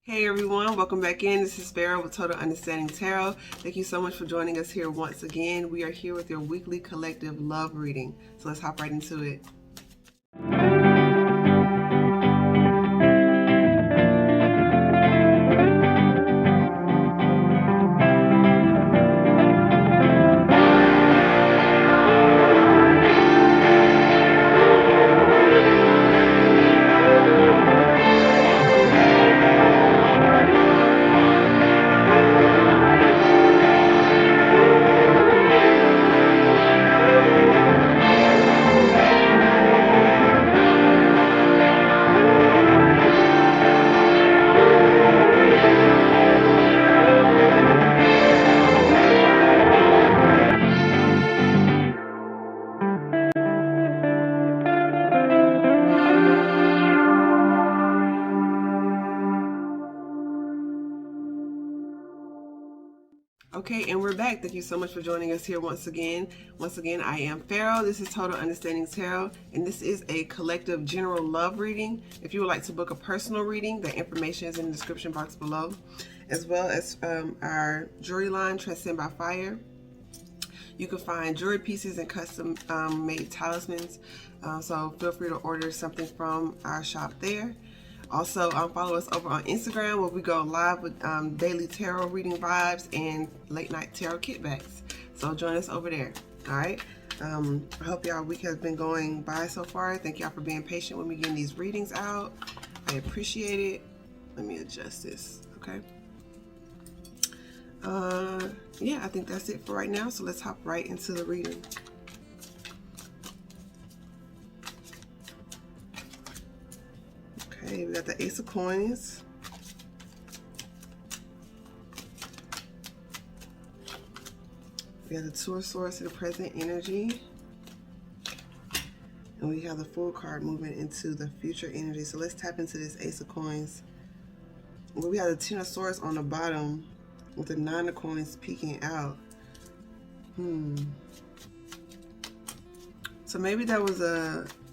Hey everyone, welcome back in. This is Pharaoh with Total Understanding Tarot. Thank you so much for joining us here once again. We are here with your weekly collective love reading. So let's hop right into it. Okay, and we're back. Thank you so much for joining us here once again. Once again, I am Pharaoh. This is Total Understanding Tarot, and this is a collective general love reading. If you would like to book a personal reading, the information is in the description box below, as well as our jewelry line, Transcend by Fire. You can find jewelry pieces and custom made talismans, so feel free to order something from our shop there. Also, follow us over on Instagram where we go live with daily tarot reading vibes and late night tarot kickbacks. So join us over there. All right. I hope y'all week has been going by so far. Thank y'all for being patient with me getting these readings out. I appreciate it. Let me adjust this. Okay. Yeah, I think that's it for right now. So let's hop right into the reading. Okay, we got the Ace of Coins. We have the Two of Swords to the present energy. And we have the Fool card moving into the future energy. So let's tap into this Ace of Coins. Well, we have the Ten of Swords on the bottom with the Nine of Coins peeking out. So maybe that was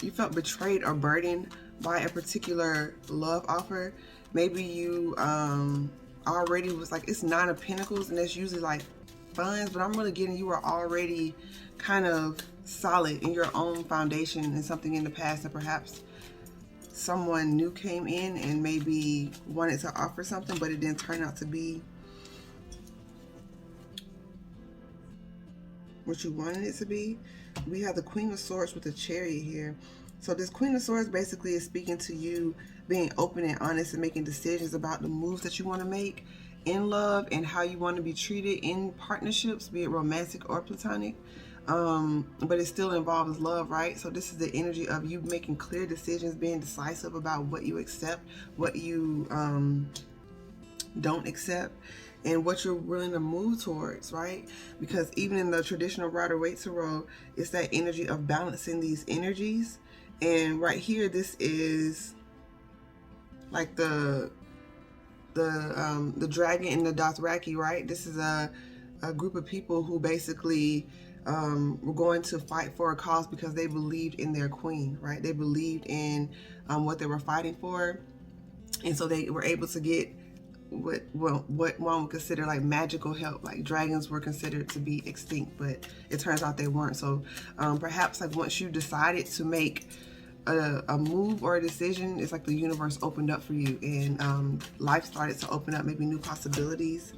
you felt betrayed or burdened by a particular love offer. Maybe you already was like, it's Nine of Pentacles and that's usually like funds, but I'm really getting you were already kind of solid in your own foundation and something in the past that perhaps someone new came in and maybe wanted to offer something, but it didn't turn out to be what you wanted it to be. We have the Queen of Swords with the Chariot here. So this Queen of Swords basically is speaking to you being open and honest and making decisions about the moves that you want to make in love and how you want to be treated in partnerships, be it romantic or platonic. But it still involves love, right? So this is the energy of you making clear decisions, being decisive about what you accept, what you don't accept, and what you're willing to move towards, right? Because even in the traditional Waite Tarot, it's that energy of balancing these energies. And right here, this is like the dragon and the Dothraki, right? This is a group of people who basically were going to fight for a cause because they believed in their queen, right? They believed in what they were fighting for, and so they were able to get what one would consider like magical help. Like dragons were considered to be extinct, but it turns out they weren't. So perhaps like once you decided to make a move or a decision, it's like the universe opened up for you and life started to open up, maybe new possibilities.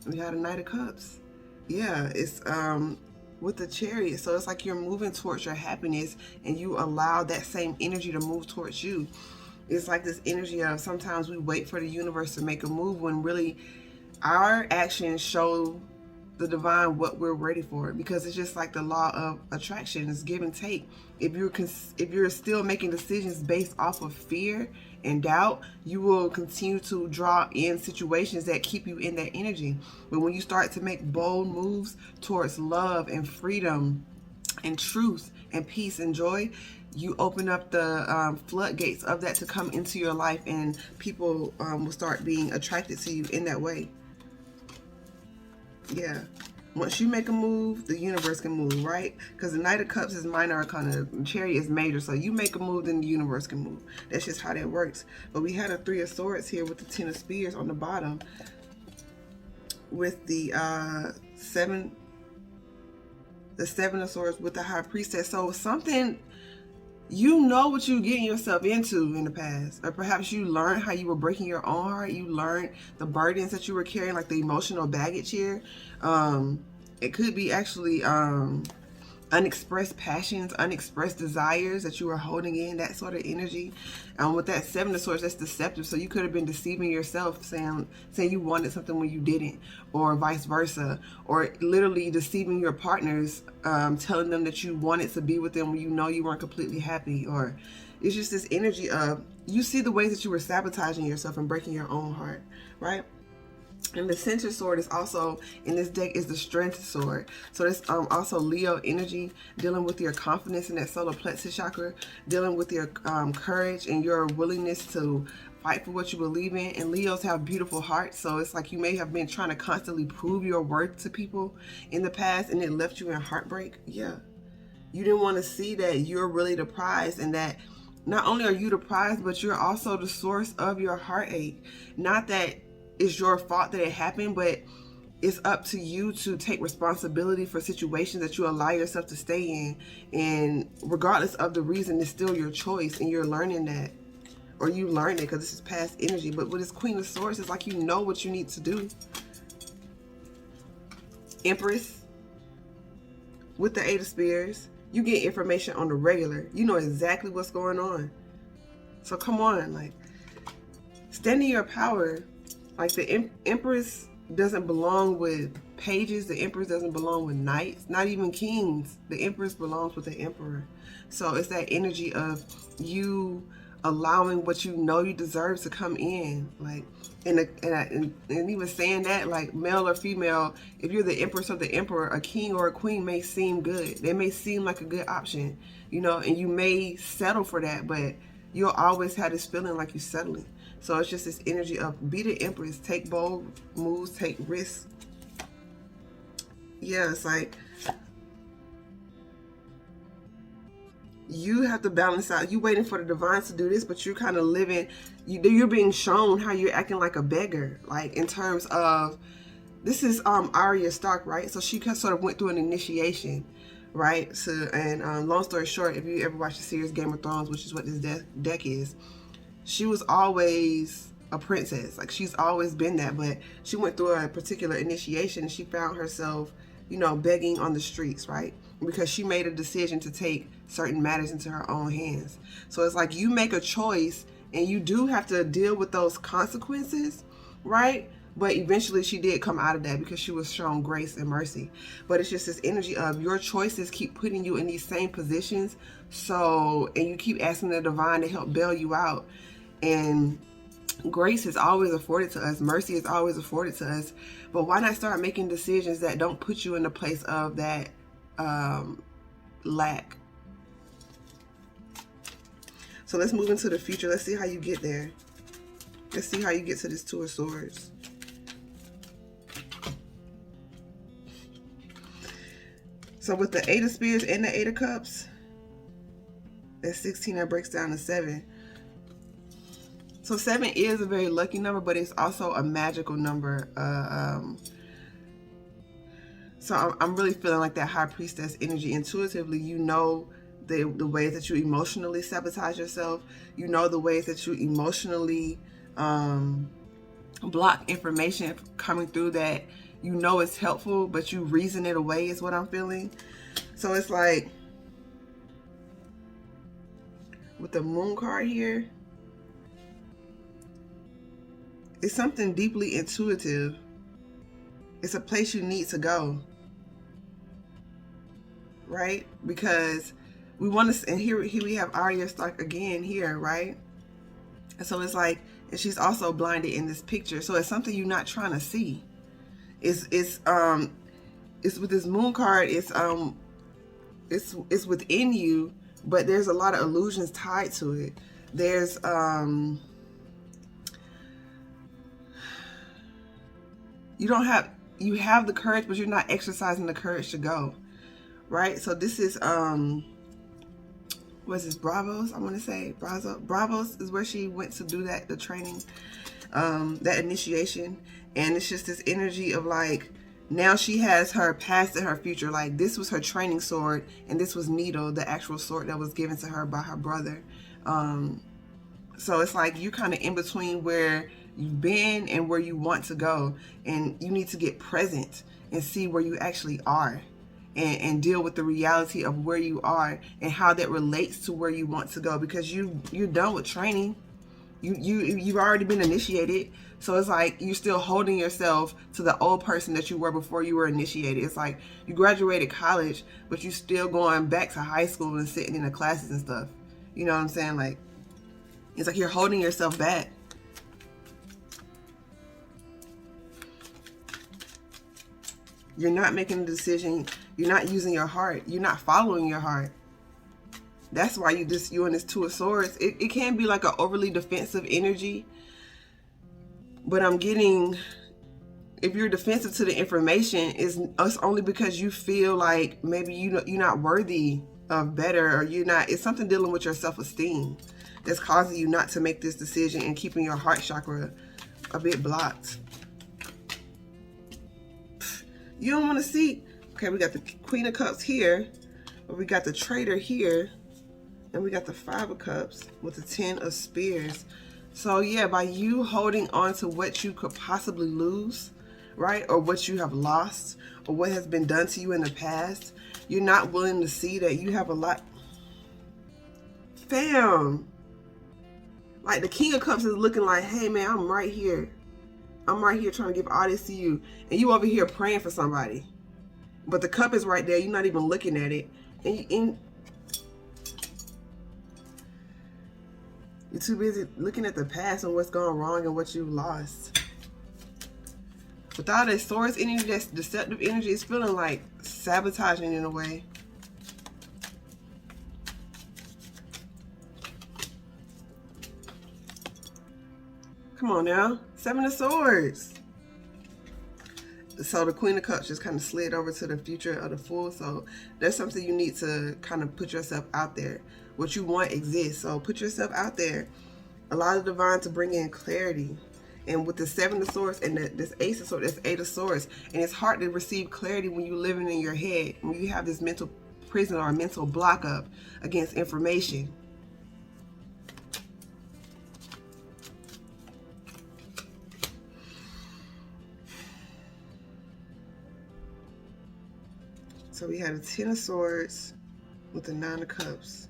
We had a Knight of Cups. Yeah, it's with the Chariot. So it's like you're moving towards your happiness and you allow that same energy to move towards you. It's like this energy of sometimes we wait for the universe to make a move when really our actions show the divine what we're ready for, because it's just like the law of attraction. It's give and take. If you're still making decisions based off of fear and doubt, you will continue to draw in situations that keep you in that energy. But when you start to make bold moves towards love and freedom and truth and peace and joy, you open up the floodgates of that to come into your life, and people will start being attracted to you in that way. Yeah. Once you make a move, the universe can move, right? Because the Knight of Cups is minor arcana, the Chariot is major. So you make a move, then the universe can move. That's just how that works. But we had a Three of Swords here with the Ten of Spears on the bottom, with the Seven of Swords with the High Priestess. So something, you know what you're getting yourself into in the past, or perhaps you learned how you were breaking your own heart. You learned the burdens that you were carrying, like the emotional baggage here. It could be actually unexpressed passions, unexpressed desires that you were holding in, that sort of energy. With that Seven of Swords, that's deceptive. So you could have been deceiving yourself, saying you wanted something when you didn't, or vice versa, or literally deceiving your partners, telling them that you wanted to be with them when you know you weren't completely happy. Or it's just this energy of, you see the ways that you were sabotaging yourself and breaking your own heart, right? And the center sword is also in this deck is the Strength sword. So that's also Leo energy, dealing with your confidence in that solar plexus chakra, dealing with your courage and your willingness to fight for what you believe in. And Leos have beautiful hearts, so it's like you may have been trying to constantly prove your worth to people in the past, and it left you in heartbreak. Yeah, you didn't want to see that you're really the prize, and that not only are you the prize, but you're also the source of your heartache. Not that it's your fault that it happened, but it's up to you to take responsibility for situations that you allow yourself to stay in. And regardless of the reason, it's still your choice, and you're learning that. Or you learned it because this is past energy. But with this Queen of Swords, it's like you know what you need to do. Empress with the Eight of Spears, you get information on the regular. You know exactly what's going on. So come on, like, stand in your power. Like, the Empress doesn't belong with pages. The Empress doesn't belong with knights, not even kings. The Empress belongs with the Emperor. So it's that energy of you allowing what you know you deserve to come in. Like, and even saying that, like, male or female, if you're the Empress or the Emperor, a king or a queen may seem good. They may seem like a good option, you know, and you may settle for that, but you'll always have this feeling like you're settling. So it's just this energy of be the Empress, take bold moves, take risks. Yeah, it's like you have to balance out. You waiting for the divine to do this, but you're kind of living, you're being shown how you're acting like a beggar. Like, in terms of, this is Arya Stark, right? So she sort of went through an initiation, right? So, and long story short, if you ever watched the series Game of Thrones, which is what this deck is, she was always a princess. Like, she's always been that, but she went through a particular initiation and she found herself, you know, begging on the streets, right? Because she made a decision to take certain matters into her own hands. So it's like you make a choice and you do have to deal with those consequences, right? But eventually she did come out of that because she was shown grace and mercy. But it's just this energy of your choices keep putting you in these same positions. So, and you keep asking the divine to help bail you out. And grace is always afforded to us. Mercy is always afforded to us. But why not start making decisions that don't put you in the place of that lack? So let's move into the future. Let's see how you get there. Let's see how you get to this Two of Swords. So with the Eight of Spears and the Eight of Cups, that's 16, that breaks down to 7. So 7 is a very lucky number, but it's also a magical number. So I'm really feeling like that High Priestess energy. Intuitively, you know the ways that you emotionally sabotage yourself. You know the ways that you emotionally block information coming through that you know is helpful, but you reason it away, is what I'm feeling. So it's like, with the Moon card here, it's something deeply intuitive. It's a place you need to go, right? Because we want to, and here we have Arya Stark again here, right? And so it's like, and she's also blinded in this picture. So it's something you're not trying to see. It's with this Moon card, it's within you, but there's a lot of illusions tied to it. There's you don't have, you have the courage, but you're not exercising the courage to go, right? So this is what's this, Bravos? I want to say Bravos is where she went to do that, the training, that initiation. And it's just this energy of like, now she has her past and her future. Like, this was her training sword, and this was Needle, the actual sword that was given to her by her brother. So it's like you're kind of in between where you've been and where you want to go, and you need to get present and see where you actually are, and deal with the reality of where you are and how that relates to where you want to go, because you're done with training. You've already been initiated. So it's like you're still holding yourself to the old person that you were before you were initiated. It's like you graduated college, but you're still going back to high school and sitting in the classes and stuff. You know what I'm saying? Like, it's like you're holding yourself back. You're not making a decision. You're not using your heart. You're not following your heart. That's why you're in this Two of Swords. It can be like an overly defensive energy. But I'm getting, if you're defensive to the information, it's only because you feel like maybe you're not worthy of better, or it's something dealing with your self-esteem that's causing you not to make this decision and keeping your heart chakra a bit blocked. You don't want to see. Okay, we got the Queen of Cups here, but we got the Traitor here, and we got the Five of Cups with the Ten of Spears. So yeah, by you holding on to what you could possibly lose, right, or what you have lost, or what has been done to you in the past, you're not willing to see that you have a lot. Fam, like the King of Cups is looking like, hey man, I'm right here. I'm right here trying to give all this to you. And you over here praying for somebody. But the cup is right there. You're not even looking at it. And you're too busy looking at the past and what's gone wrong and what you lost. With all that Swords energy, that's deceptive energy, it's feeling like sabotaging in a way. Come on now. Seven of Swords. So the Queen of Cups just kind of slid over to the future of the Fool. So there's something you need to kind of put yourself out there. What you want exists. So put yourself out there. Allow the divine to bring in clarity. And with the Seven of Swords and this Ace of Swords, this Eight of Swords. And it's hard to receive clarity when you're living in your head. When you have this mental prison or a mental block up against information. So we had a Ten of Swords with the Nine of Cups.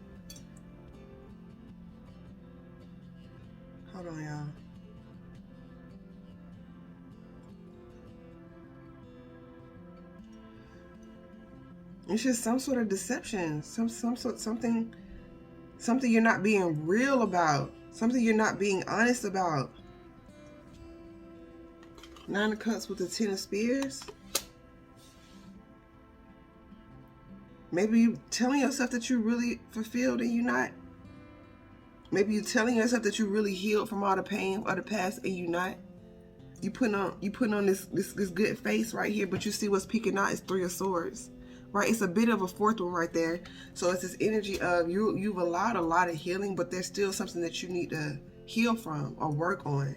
Hold on, y'all. It's just some sort of deception, something you're not being real about, something you're not being honest about. Nine of Cups with the Ten of Spears. Maybe you telling yourself that you're really fulfilled and you're not. Maybe you're telling yourself that you're really healed from all the pain of the past and you're not. You putting on this good face right here, but you see what's peeking out is Three of Swords. Right? It's a bit of a fourth one right there. So it's this energy of you've allowed a lot of healing, but there's still something that you need to heal from or work on.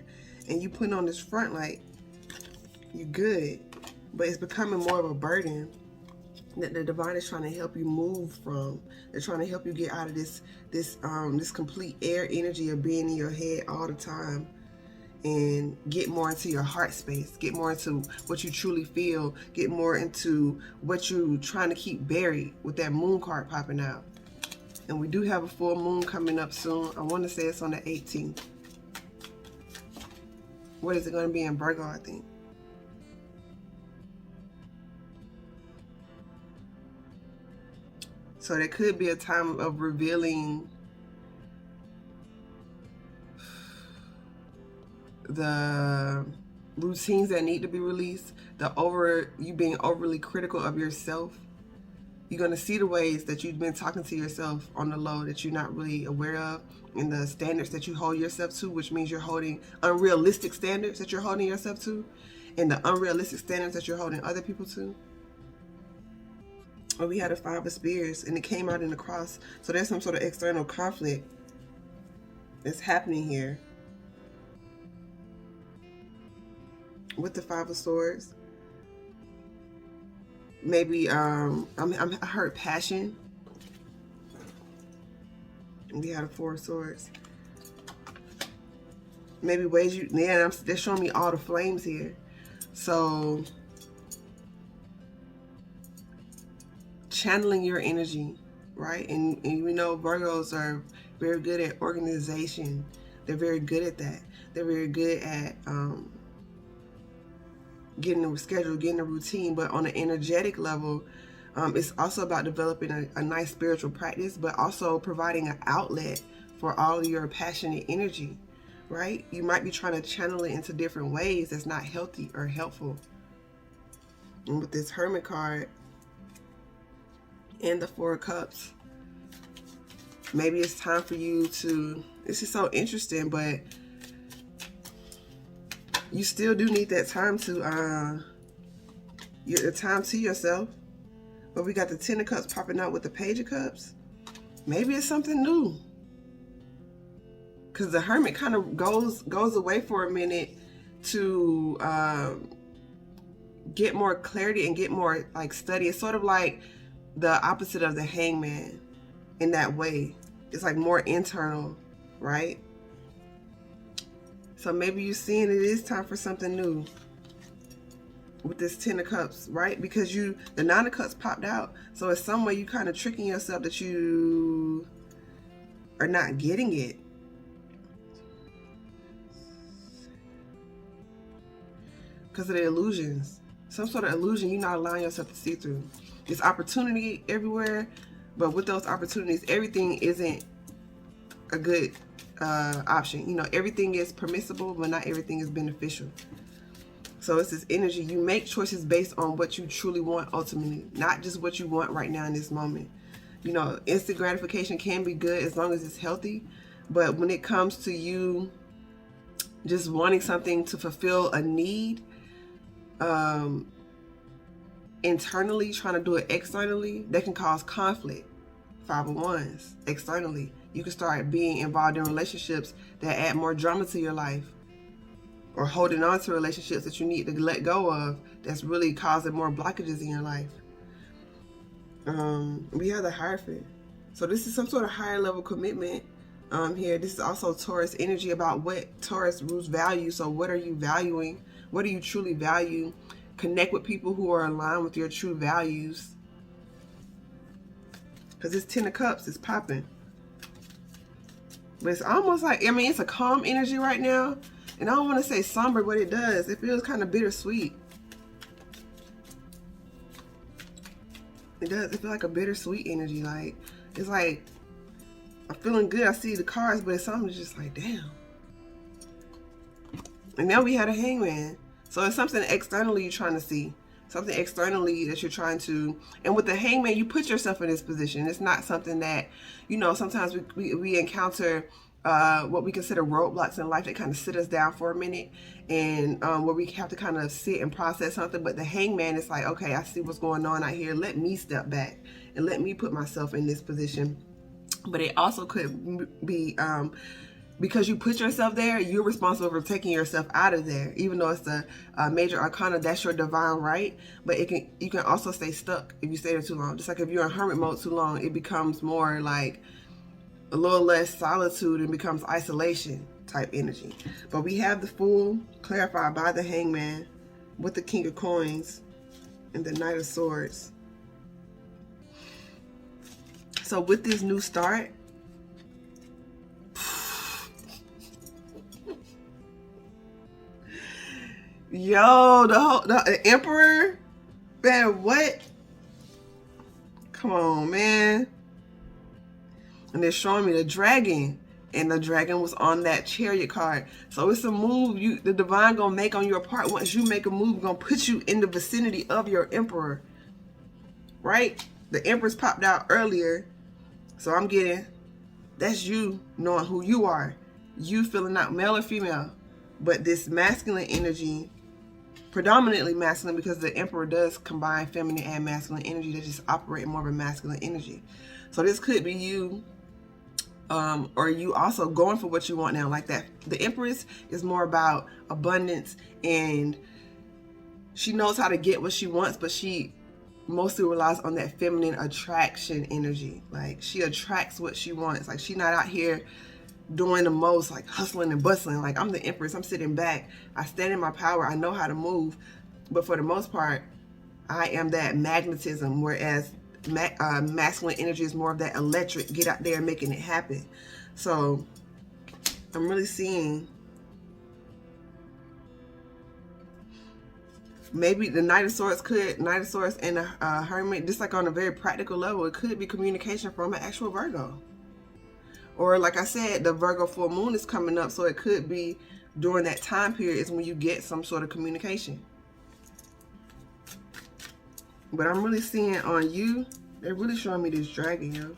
And you putting on this front like you're good, but it's becoming more of a burden that the divine is trying to help you move from. They're trying to help you get out of this complete air energy of being in your head all the time, and get more into your heart space, get more into what you truly feel, get more into what you're trying to keep buried with that Moon card popping out. And we do have a full moon coming up soon. I want to say it's on the 18th. What is it going to be in Virgo, I think? So there could be a time of revealing the routines that need to be released, you being overly critical of yourself. You're going to see the ways that you've been talking to yourself on the low that you're not really aware of, and the standards that you hold yourself to, which means you're holding unrealistic standards that you're holding yourself to. and the unrealistic standards that you're holding other people to. Or we had a 5 of Spears, and it came out in the cross. So there's some sort of external conflict that's happening here. With the 5 of Swords. Maybe I heard passion. And we had a 4 of Swords. Maybe ways you, yeah, they're showing me all the flames here. So channeling your energy, right? And we know Virgos are very good at organization. They're very good at that. They're very good at getting a schedule, getting a routine. But on an energetic level, it's also about developing a nice spiritual practice, but also providing an outlet for all of your passionate energy, right? You might be trying to channel it into different ways that's not healthy or helpful. And with this Hermit card and the 4 of Cups, maybe it's time for you to, this is so interesting, but you still do need that time to, your time to yourself. But we got the 10 of Cups popping out with the Page of Cups. Maybe it's something new. Because the Hermit kind of goes away for a minute to get more clarity and get more like study. It's sort of like the opposite of the Hangman in that way. It's like more internal, right? So maybe you're seeing it is time for something new with this 10 of Cups, right? Because the 9 of Cups popped out. So in some way you kind of tricking yourself that you are not getting it. Because of the illusions. Some sort of illusion you're not allowing yourself to see through. There's opportunity everywhere, but with those opportunities, everything isn't a good option. You know, everything is permissible, but not everything is beneficial. So it's this energy. You make choices based on what you truly want ultimately, not just what you want right now in this moment. You know, instant gratification can be good as long as it's healthy, but when it comes to you just wanting something to fulfill a need, internally, trying to do it externally, that can cause conflict. 5 of Wands, externally. You can start being involved in relationships that add more drama to your life, or holding on to relationships that you need to let go of that's really causing more blockages in your life. We have the Hierophant. So this is some sort of higher level commitment here. This is also Taurus energy, about what Taurus rules value. So what are you valuing? What do you truly value? Connect with people who are aligned with your true values. Because this 10 of Cups is popping. But it's almost like, I mean, it's a calm energy right now. And I don't want to say somber, but it does. It feels kind of bittersweet. It does. It feels like a bittersweet energy. Like, it's like, I'm feeling good. I see the cards, but it's something just like, damn. And now we had a Hangman. So it's something externally you're trying to see. Something externally that you're trying to, and with the Hangman, you put yourself in this position. It's not something that, you know, sometimes we encounter what we consider roadblocks in life that kind of sit us down for a minute, and where we have to kind of sit and process something. But the Hangman is like, okay, I see what's going on out here. Let me step back and let me put myself in this position. But it also could be because you put yourself there, you're responsible for taking yourself out of there. Even though it's a major arcana, that's your divine right. But you can also stay stuck if you stay there too long. Just like if you're in hermit mode too long, it becomes more like a little less solitude and becomes isolation type energy. But we have the Fool clarified by the Hangman with the King of Coins and the Knight of Swords. So with this new start, yo, the Emperor, man, what? Come on, man. And they're showing me the dragon, and the dragon was on that Chariot card. So it's a move the divine gonna make on your part. Once you make a move, gonna put you in the vicinity of your Emperor, right? The Empress popped out earlier, so I'm getting, that's you knowing who you are, you feeling out, male or female. But this masculine energy predominantly masculine, because the Emperor does combine feminine and masculine energy. They just operate more of a masculine energy. So this could be you, or you also going for what you want now, like that. The Empress is more about abundance, and she knows how to get what she wants, but she mostly relies on that feminine attraction energy. Like, she attracts what she wants. Like, she's not out here doing the most, like hustling and bustling. Like, I'm the Empress, I'm sitting back, I stand in my power, I know how to move. But for the most part, I am that magnetism, whereas masculine energy is more of that electric, get out there and making it happen. So I'm really seeing maybe the Knight of Swords and a Hermit, just like on a very practical level, it could be communication from an actual Virgo. Or like I said, the Virgo full moon is coming up, so it could be during that time period is when you get some sort of communication. But I'm really seeing on you, they're really showing me this dragon, yo.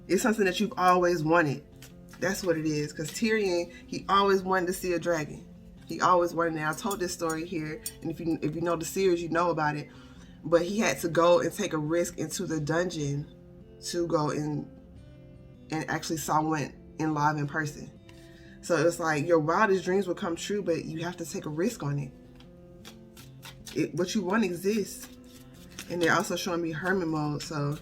It's something that you've always wanted. That's what it is. Because Tyrion, he always wanted to see a dragon. He always wanted it. I told this story here, and if you know the series, you know about it. But he had to go and take a risk into the dungeon to go and actually saw one in live in person. So it's like your wildest dreams will come true, but you have to take a risk on it. What you want exists. And they're also showing me hermit mode, so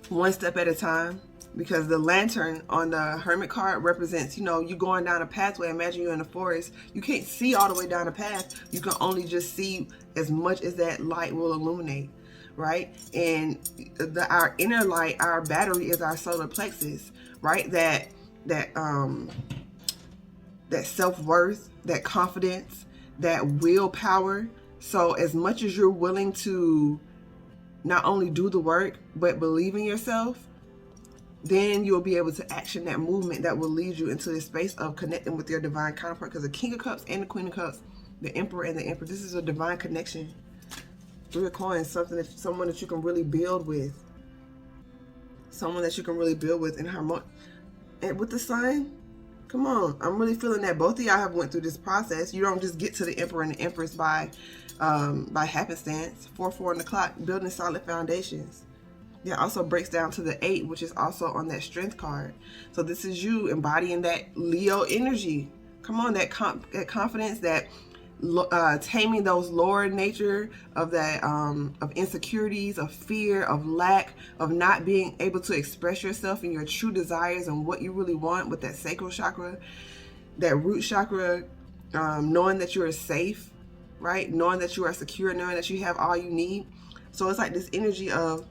one step at a time, because the lantern on the hermit card represents, you know, you going down a pathway. Imagine you're in the forest. You can't see all the way down the path. You can only just see as much as that light will illuminate, right? And our inner light, our battery, is our solar plexus, right? That self-worth, that confidence, that willpower. So as much as you're willing to not only do the work, but believe in yourself, then you'll be able to action that movement that will lead you into this space of connecting with your divine counterpart. Because the King of Cups and the Queen of Cups, the Emperor and the Empress, this is a divine connection. Three of Coins, someone that you can really build with. Someone that you can really build with in harmony. And with the Sun, come on, I'm really feeling that both of y'all have went through this process. You don't just get to the Emperor and the Empress by happenstance. 4-4 on the clock, building solid foundations. That also breaks down to the 8, which is also on that Strength card. So this is you embodying that Leo energy. Come on, that confidence, that taming those lower nature of that of insecurities, of fear, of lack, of not being able to express yourself and your true desires and what you really want with that sacral chakra, that root chakra, knowing that you are safe, right? Knowing that you are secure, knowing that you have all you need. So it's like this energy of,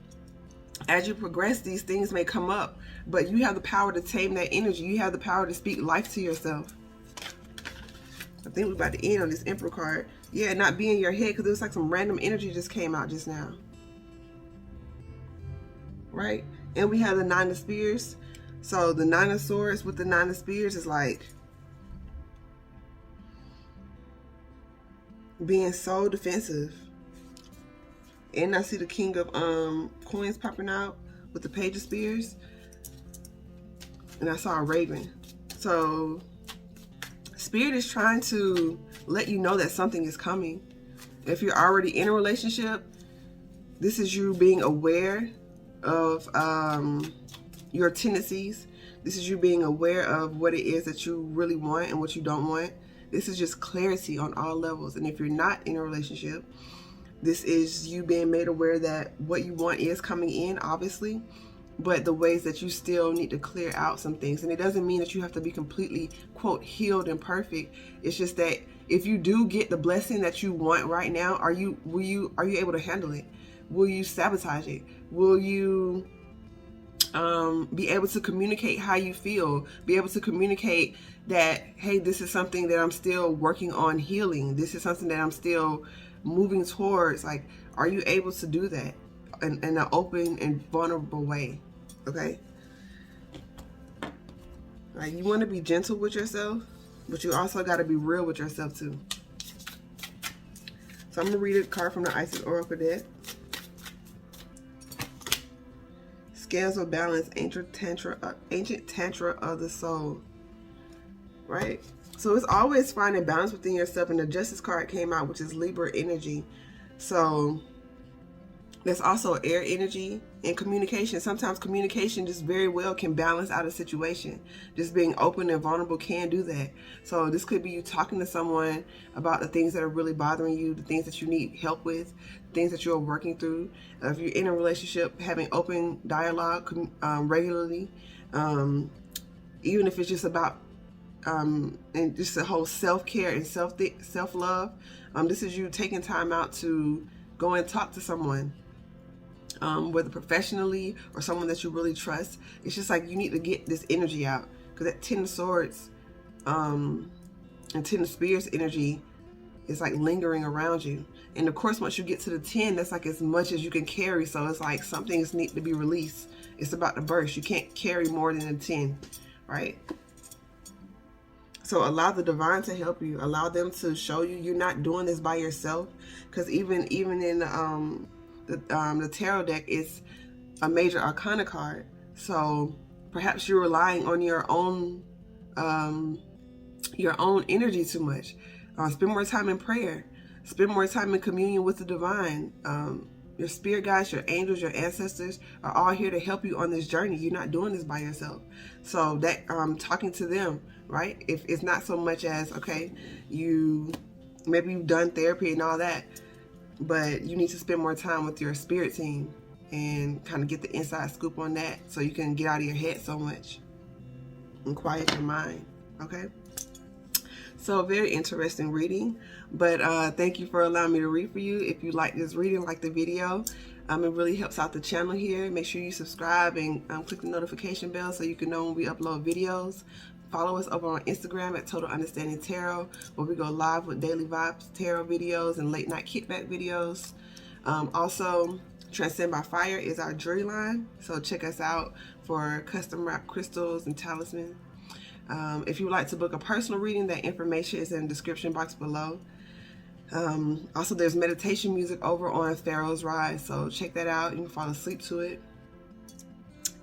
as you progress, these things may come up, but you have the power to tame that energy. You have the power to speak life to yourself. I think we're about to end on this Emperor card. Yeah, not be in your head, because it was like some random energy just came out just now. Right? And we have the 9 of Spears. So the 9 of Swords with the 9 of Spears is like being so defensive. And I see the King of Coins popping out with the Page of Spears. And I saw a raven. So Spirit is trying to let you know that something is coming. If you're already in a relationship, this is you being aware of your tendencies. This is you being aware of what it is that you really want and what you don't want. This is just clarity on all levels. And if you're not in a relationship, this is you being made aware that what you want is coming in, obviously, but the ways that you still need to clear out some things. And it doesn't mean that you have to be completely, quote, healed and perfect. It's just that if you do get the blessing that you want right now, are you able to handle it? Will you sabotage it? Will you be able to communicate how you feel? Be able to communicate that, hey, this is something that I'm still working on healing. This is something that I'm still moving towards. Like, are you able to do that in an open and vulnerable way? Okay, like, you want to be gentle with yourself, but you also got to be real with yourself too. So I'm gonna read a card from the Isis Oracle deck. Scales of Balance, ancient tantra of the soul. Right, So it's always finding balance within yourself. And the Justice card came out, which is Libra energy. So there's also air energy and communication. Sometimes communication just very well can balance out a situation. Just being open and vulnerable can do that. So this could be you talking to someone about the things that are really bothering you, the things that you need help with, things that you're working through. If you're in a relationship, having open dialogue regularly, even if it's just about and just a whole self-care and self-love. This is you taking time out to go and talk to someone, whether professionally or someone that you really trust. It's just like you need to get this energy out, because that Ten of Swords and Ten of Spears energy is like lingering around you. And of course, once you get to the 10, that's like as much as you can carry. So it's like some things need to be released. It's about to burst. You can't carry more than a 10, right? So allow the divine to help you. Allow them to show you you're not doing this by yourself. Because even in the tarot deck, it's a major arcana card. So perhaps you're relying on your own energy too much. Spend more time in prayer. Spend more time in communion with the divine. Your spirit guides, your angels, your ancestors are all here to help you on this journey. You're not doing this by yourself. So that talking to them, right? If it's not so much as, okay, maybe you've done therapy and all that, but you need to spend more time with your spirit team and kind of get the inside scoop on that, so you can get out of your head so much and quiet your mind. Okay. So very interesting reading, but thank you for allowing me to read for you. If you like this reading, like the video, it really helps out the channel here. Make sure you subscribe and click the notification bell so you can know when we upload videos. Follow us over on Instagram at TotalUnderstandingTarot, where we go live with daily vibes tarot videos and late night kickback videos. Also, Transcend by Fire is our jewelry line, so check us out for custom wrapped crystals and talismans. If you would like to book a personal reading, that information is in the description box below. Also, there's meditation music over on Pharaoh's Rise, so check that out. You can fall asleep to it.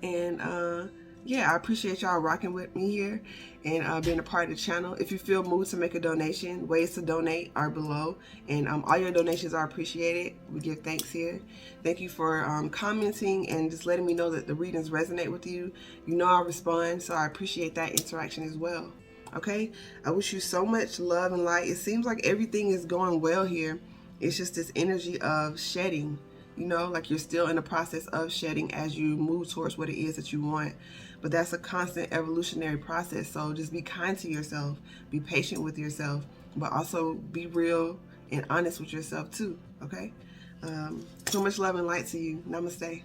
And yeah, I appreciate y'all rocking with me here and being a part of the channel. If you feel moved to make a donation, ways to donate are below, and all your donations are appreciated. We give thanks here. Thank you for commenting and just letting me know that the readings resonate with you. You know I respond, so I appreciate that interaction as well. Okay, I wish you so much love and light. It seems like everything is going well here. It's just this energy of shedding. You know, like you're still in the process of shedding as you move towards what it is that you want. But that's a constant evolutionary process. So just be kind to yourself. Be patient with yourself. But also be real and honest with yourself too. Okay? So much love and light to you. Namaste.